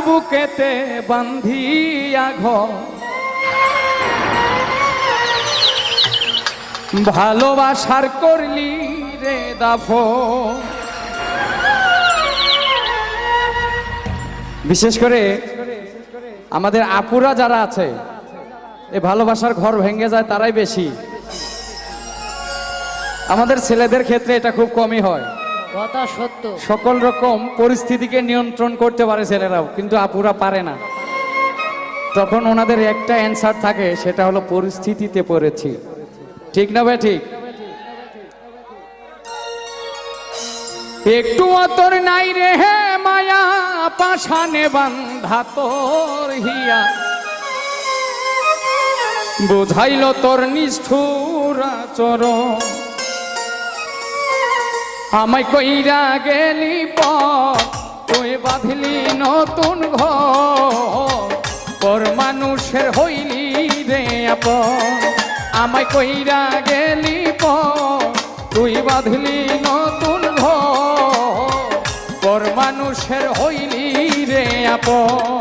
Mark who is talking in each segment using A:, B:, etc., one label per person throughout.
A: বুকেতে বান্ধিয়া ঘর ভালোবাসার করলি রে দাফন। বিশেষ করে আমাদের আপুরা যারা আছে এই ভালোবাসার ঘর ভেঙে যায় তারাই বেশি। আমাদের ছেলেদের ক্ষেত্রে এটা খুব কমই হয়।
B: কথা সত্য।
A: সকল রকম পরিস্থিতিকে নিয়ন্ত্রণ করতে পারে ছেলেরাও, কিন্তু আপুরা পারে না। তখন ওনাদের একটা অ্যান্সার থাকে, সেটা হলো পরিস্থিতিতে পড়েছি। ঠিক না ভাই? ঠিক। একটু অতর নাই রে হে মায়া, পাশানে বান্ধা তোর হিয়া, বুঝাইল তোর নিষ্ঠুর আচরণ। আমায় কইরা গেলি পর তুই বাঁধলি নতুন ঘর, পর মানুষের হইলি রে আপন। আমায় কইরা গেলি পর তুই বাঁধলি নতুন ঘর, পর মানুষের হইলি রে আপন।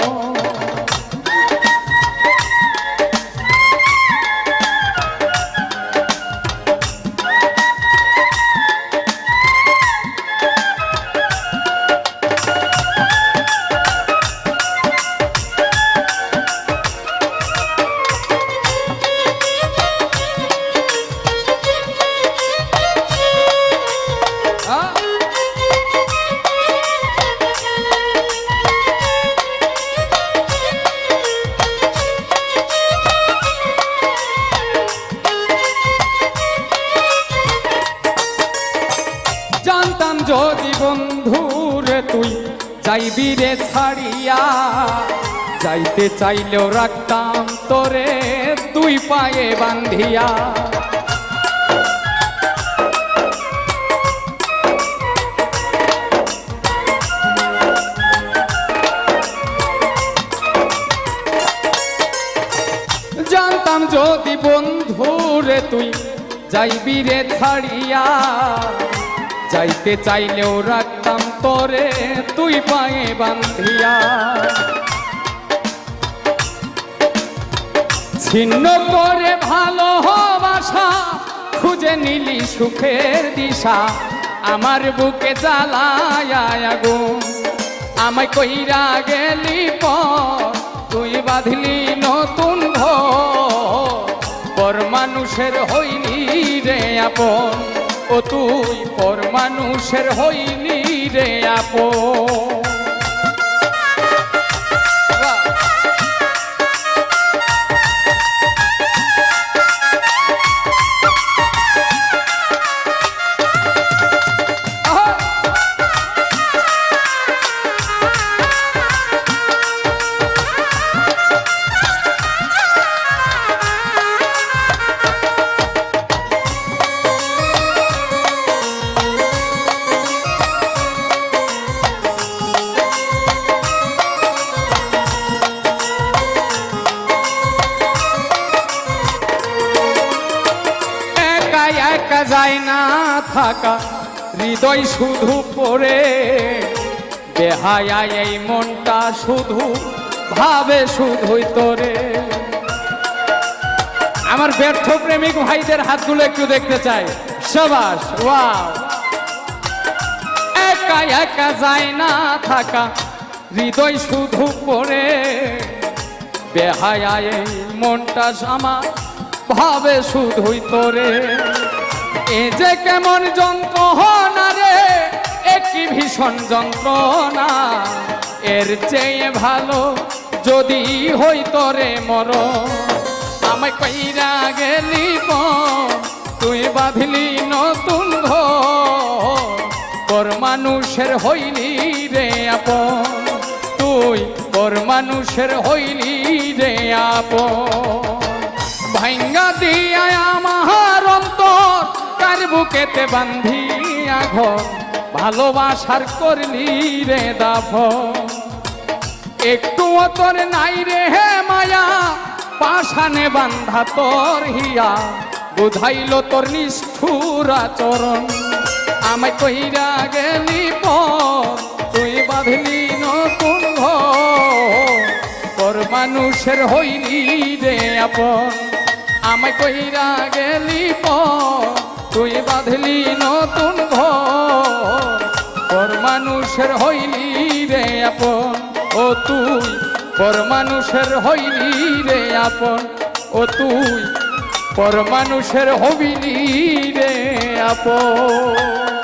A: জানতাম যদি বন্ধুরে তুই যাইবি রে ছাড়িয়া, যাইতে চাইলেও রাখতাম তোরে দুই পায়ে বান্ধিয়া। জানতাম যদি বন্ধুরে তুই যাইবি রে ছাড়িয়া, যাইতে চাইলেও রাখতাম তোরে তুই পায়ে বান্ধিয়া। ছিন্ন করে ভালোবাসা খুঁজে নিলি সুখের দিশা, আমার বুকে জ্বালায় আগুন। আমায় কইরা গেলি পর তুই বাঁধলি নতুন ঘর, পর মানুষের হইলি রে আপন। ও তুই পর মানুষের হইলি রে আপন। একা যায় না থাকা হৃদয় শুধু পড়ে, বেহায়া এই মনটা শুধু ভাবে শুধুই তোরে। আমার ব্যর্থ প্রেমিক ভাইদের হাতগুলো একটু দেখতে চাই। সাবাস, ওয়াও। একা একা যায় না থাকা হৃদয় শুধু পড়ে, বেহায়া এই মনটা আমার ভাবে শুধুই তোরে। এ যে কেমন যন্ত্রণা রে, একই ভীষণ যন্ত্রণা। এর চেয়ে ভালো যদি হই তোরে মর। আমায় কইরা গেলি পর তুই বাঁধলি নতুন ঘর, পর মানুষের হইলি রে আপন। তুই পর মানুষের হইলি রে আপন। ভাঙ্গা দিয়া আমার অন্তর কার বুকেতে বান্ধিয়া ঘর, ভালোবাসার করলি রে দাফন। একটু তোর নাই রে হে মায়া, পাশানে বান্ধা তোর হিয়া, বুঝাইল তোর নিষ্ঠুর আচরণ। আমায় কইরা গেলি পর তুই বাঁধলি নতুন ঘর, মানুষের হইলি রে আপন আমায় কইরা গেলি পর তুই বাঁধলি নতুন ঘর পর মানুষের হইলি রে আপন ও তুই পর মানুষের হইলি রে আপন ও তুই পর মানুষের হবিলি রে আপন